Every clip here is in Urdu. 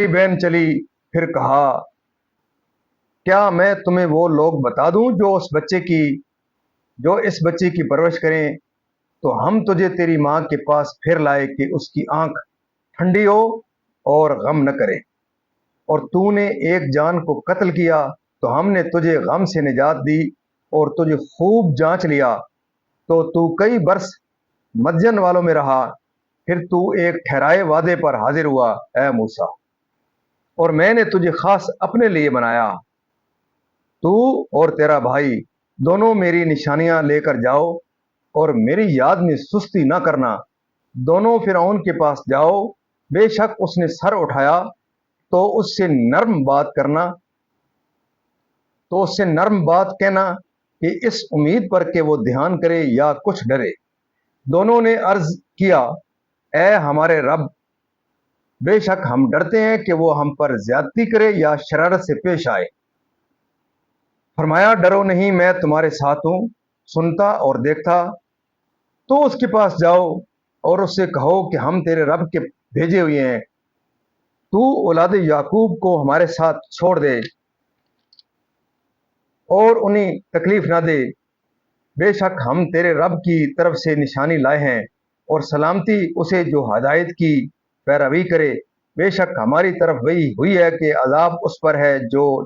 میری بہن چلی پھر کہا، کیا میں تمہیں وہ لوگ بتا دوں جو اس بچے کی پرورش کریں؟ تو ہم تجھے تیری ماں کے پاس پھر لائے کہ اس کی آنکھ ٹھنڈی ہو اور غم نہ کرے، اور تو نے ایک جان کو قتل کیا تو ہم نے تجھے غم سے نجات دی اور تجھے خوب جانچ لیا، تو کئی برس مدین والوں میں رہا، پھر تو ایک ٹھہرائے وعدے پر حاضر ہوا اے موسیٰ، اور میں نے تجھے خاص اپنے لیے بنایا، تو اور تیرا بھائی دونوں میری نشانیاں لے کر جاؤ اور میری یاد میں سستی نہ کرنا، دونوں فرعون کے پاس جاؤ، بے شک اس نے سر اٹھایا تو اس سے نرم بات کہنا کہ اس امید پر کہ وہ دھیان کرے یا کچھ ڈرے۔ دونوں نے عرض کیا، اے ہمارے رب، بے شک ہم ڈرتے ہیں کہ وہ ہم پر زیادتی کرے یا شرارت سے پیش آئے۔ فرمایا، ڈرو نہیں، میں تمہارے ساتھ ہوں، سنتا اور دیکھتا۔ تو اس کے پاس جاؤ اور اس سے کہو کہ ہم تیرے رب کے بھیجے ہوئے ہیں، تو اولاد یعقوب کو ہمارے ساتھ چھوڑ دے اور انہیں تکلیف نہ دے، بے شک ہم تیرے رب کی طرف سے نشانی لائے ہیں، اور سلامتی اسے جو ہدایت کی پیروی کرے، بے شک ہماری طرف وہی ہوئی ہے کہ عذاب اس پر ہے جو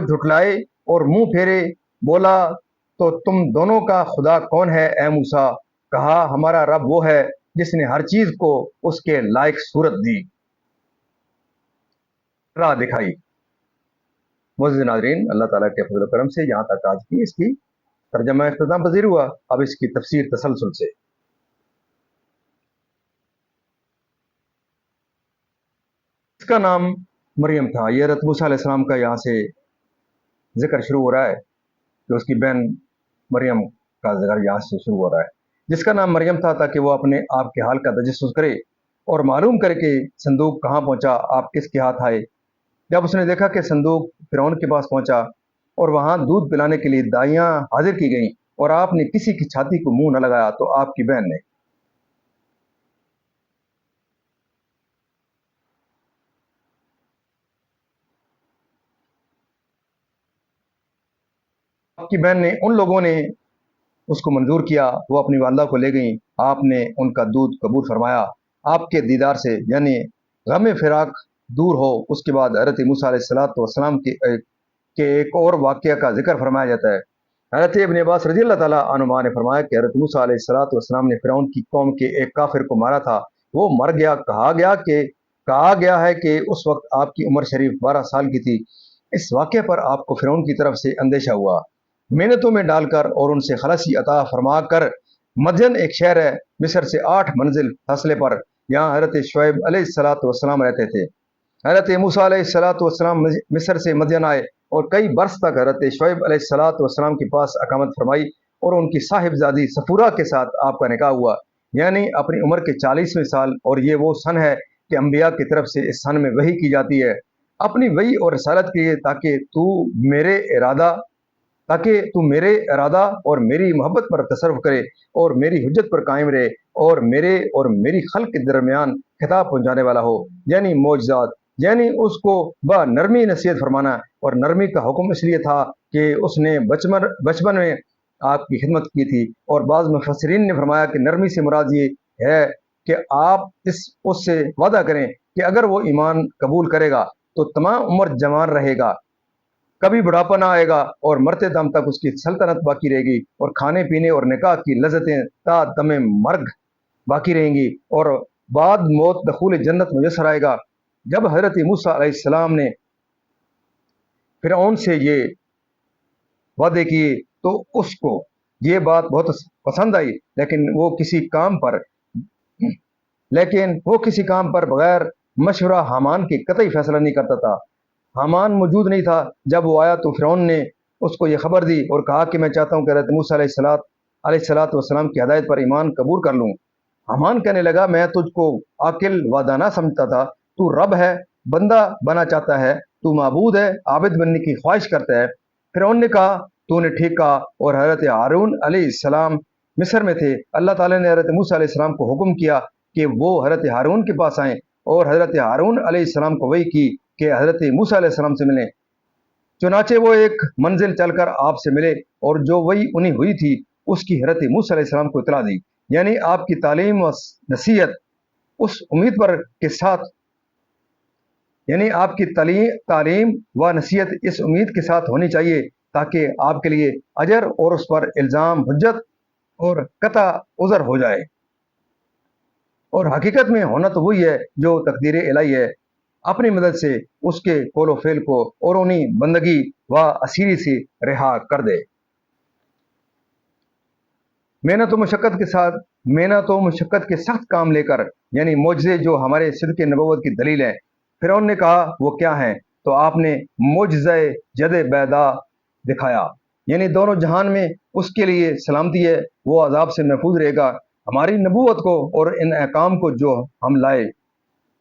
جھٹلائے اور منہ پھیرے۔ بولا، تو تم دونوں کا خدا کون ہے اے موسیٰ؟ کہا، ہمارا رب وہ ہے جس نے ہر چیز کو اس کے لائق صورت دی، راہ دکھائی۔ معزز ناظرین، اللہ تعالیٰ کے فضل و کرم سے یہاں تک آج کی اس کی ترجمہ اختتام پذیر ہوا۔ اب اس کی تفسیر تسلسل سے۔ اس کا نام مریم تھا۔ یہ حضرت موسیٰ علیہ السلام کا یہاں سے ذکر شروع ہو رہا ہے کہ اس کی بہن مریم کا ذکر یہاں سے شروع ہو رہا ہے، جس کا نام مریم تھا تاکہ وہ اپنے آپ کے حال کا تجسس کرے اور معلوم کرے کہ صندوق کہاں پہنچا، آپ کس کے ہاتھ آئے۔ جب اس نے دیکھا کہ صندوق فرعون کے پاس پہنچا اور وہاں دودھ پلانے کے لیے دائیاں حاضر کی گئیں اور آپ نے کسی کی چھاتی کو منہ نہ لگایا، تو آپ کی بہن نے ان لوگوں نے اس کو منظور کیا، وہ اپنی والدہ کو لے گئیں، آپ نے ان کا دودھ قبول فرمایا، آپ کے دیدار سے یعنی غم فراق دور ہو۔ اس کے بعد حضرت موسیٰ علیہ السلام کے ایک اور واقعہ کا ذکر فرمایا جاتا ہے۔ حضرت ابن عباس رضی اللہ تعالیٰ عنہما نے فرمایا کہ حضرت موسیٰ علیہ السلام نے فرعون کی قوم کے ایک کافر کو مارا تھا، وہ مر گیا۔ کہا گیا ہے کہ اس وقت آپ کی عمر شریف 12 سال کی تھی۔ اس واقعے پر آپ کو فرعون کی طرف سے اندیشہ ہوا، محنتوں میں ڈال کر اور ان سے خلاصی عطا فرما کر۔ مدین ایک شہر ہے مصر سے 8 منزل فاصلے پر، یہاں حضرت شعیب علیہ السلام رہتے تھے۔ حضرت موسیٰ علیہ السلام مصر سے مدین آئے اور کئی برس تک حضرت شعیب علیہ السلام کے پاس اقامت فرمائی، اور ان کی صاحبزادی صفورہ کے ساتھ آپ کا نکاح ہوا، یعنی اپنی عمر کے 40ویں سال، اور یہ وہ سن ہے کہ انبیاء کی طرف سے اس سن میں وحی کی جاتی ہے اپنی وحی اور رسالت کے لیے، تاکہ تو میرے ارادہ اور میری محبت پر تصرف کرے اور میری حجت پر قائم رہے، اور میری خلق کے درمیان خطاب پہنچانے والا ہو، یعنی معجزات، یعنی اس کو با نرمی نصیحت فرمانا۔ اور نرمی کا حکم اس لیے تھا کہ اس نے بچپن میں آپ کی خدمت کی تھی، اور بعض مفسرین نے فرمایا کہ نرمی سے مراد یہ ہے کہ آپ اس سے وعدہ کریں کہ اگر وہ ایمان قبول کرے گا تو تمام عمر جوان رہے گا، کبھی بڑھاپا نہ آئے گا، اور مرتے دم تک اس کی سلطنت باقی رہے گی، اور کھانے پینے اور نکاح کی لذتیں تا دم مرگ باقی رہیں گی، اور بعد موت دخول جنت میسر آئے گا۔ جب حضرت موسیٰ علیہ السلام نے فرعون سے یہ وعدے کیے تو اس کو یہ بات بہت پسند آئی، لیکن وہ کسی کام پر بغیر مشورہ حامان کے قطعی فیصلہ نہیں کرتا تھا۔ حامان موجود نہیں تھا جب وہ آیا، تو فرعون نے اس کو یہ خبر دی اور کہا کہ میں چاہتا ہوں کہ حضرت موسیٰ علیہ السلام کی ہدایت پر ایمان قبول کر لوں۔ حامان کہنے لگا، میں تجھ کو عاقل و دانا سمجھتا تھا، تو رب ہے، بندہ بنا چاہتا ہے، تو معبود ہے، عابد بننے کی خواہش کرتا ہے۔ فرعون نے کہا، تو نے ٹھیک کہا، اور حضرت ہارون علیہ السلام مصر میں تھے۔ اللہ تعالیٰ نے حضرت موسیٰ علیہ السلام کو حکم کیا کہ وہ حضرت ہارون کے پاس آئیں اور حضرت ہارون علیہ السلام کو وحی کی کہ حضرت موسیٰ علیہ السلام سے ملیں۔ چنانچہ وہ ایک منزل چل کر آپ سے ملے اور جو وحی انہیں ہوئی تھی اس کی حضرت موسیٰ علیہ السلام کو اطلاع دی۔ یعنی آپ کی تعلیم و نصیحت اس امید پر کے ساتھ آپ کی تعلیم و نصیحت اس امید کے ساتھ ہونی چاہیے تاکہ آپ کے لیے اجر اور اس پر الزام حجت اور قطع عذر ہو جائے۔ اور حقیقت میں ہونا تو وہی ہے جو تقدیر الہی ہے، اپنی مدد سے اس کے قول و فعل کو اور انہیں بندگی و اسیری سے رہا کر دے۔ محنت و مشقت کے سخت کام لے کر یعنی معجزے جو ہمارے صدق نبوت کی دلیل ہے۔ فرعون نے کہا وہ کیا ہیں؟ تو آپ نے معجزہ ید بیضا دکھایا، یعنی دونوں جہان میں اس کے لیے سلامتی ہے، وہ عذاب سے محفوظ رہے گا۔ ہماری نبوت کو اور ان احکام کو جو ہم لائے،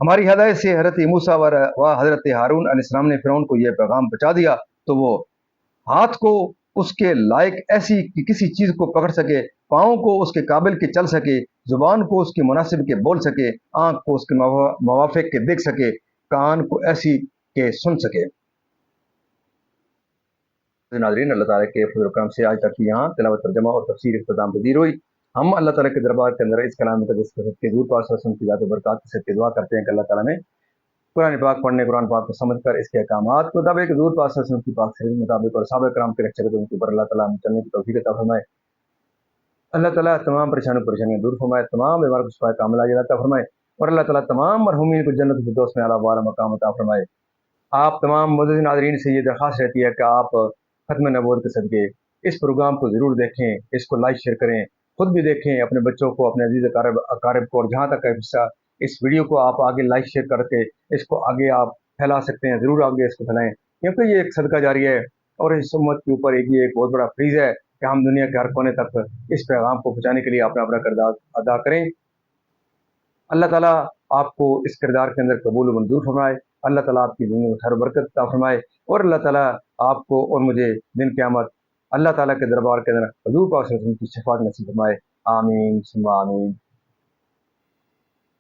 ہماری ہدایت سے حضرت موسیٰ و حضرت ہارون علیہ السلام نے فرعون کو یہ پیغام پہنچا دیا تو وہ ہاتھ کو اس کے لائق ایسی کہ کسی چیز کو پکڑ سکے، پاؤں کو اس کے قابل کے چل سکے، زبان کو اس کے مناسب کے بول سکے، آنکھ کو اس کے موافق کے دیکھ سکے، کان کو ایسی کہ سن سکے۔ ناظرین، اللہ تعالیٰ کے فضل و کرم سے آج تک یہاں تلاوت ترجمہ اور تفسیر اختتام پذیر ہوئی۔ ہم اللہ تعالیٰ کے دربار کے اندر اس کلام مقدس کے حضور پاک صلی اللہ علیہ وسلم کی ذات و برکات سے دعا کرتے ہیں کہ اللہ تعالیٰ نے قرآن پاک پڑھنے، قرآن پاک کو سمجھ کر اس کے احکامات کے مطابق حضور پاک صلی اللہ علیہ وسلم کی پاک سیرت کے مطابق اور صحابہ کرام کے نقشے قدم کے اوپر اللہ تعالیٰ ہمیں چلنے کی توفیق عطا فرمائے۔ اللہ تعالیٰ تمام پریشانیاں دور فرمائے، تمام بیمار کو شفا کاملہ عطا فرمائے اور اللہ تعالیٰ تمام مرحومین کو جنت الفردوس میں اعلیٰ والا مقام عطا فرمائے۔ آپ تمام معزز ناظرین سے یہ درخواست رہتی ہے کہ آپ ختم نبوت کے صدقے اس پروگرام کو ضرور دیکھیں، اس کو لائک شیئر کریں، خود بھی دیکھیں، اپنے بچوں کو، اپنے عزیز اقارب کو، اور جہاں تک ہے حصہ اس ویڈیو کو آپ آگے لائک شیئر کر کے اس کو آگے آپ پھیلا سکتے ہیں، ضرور آگے اس کو پھیلائیں، کیونکہ یہ ایک صدقہ جاری ہے اور اس امت کے اوپر یہ ایک بہت بڑا فریض ہے کہ ہم دنیا کے ہر کونے تک اس پیغام کو پہنچانے کے لیے اپنا کردار ادا کریں۔ اللہ تعالیٰ آپ کو اس کردار کے اندر قبول و منظور فرمائے، اللہ تعالیٰ آپ کی زندگی میں خیر و برکت عطا فرمائے اور اللہ تعالیٰ آپ کو اور مجھے دن قیامت اللہ تعالیٰ کے دربار کے اندر حضور پاک صلی اللہ علیہ وسلم کی شفاعت نصیب فرمائے۔ آمین ثم آمین۔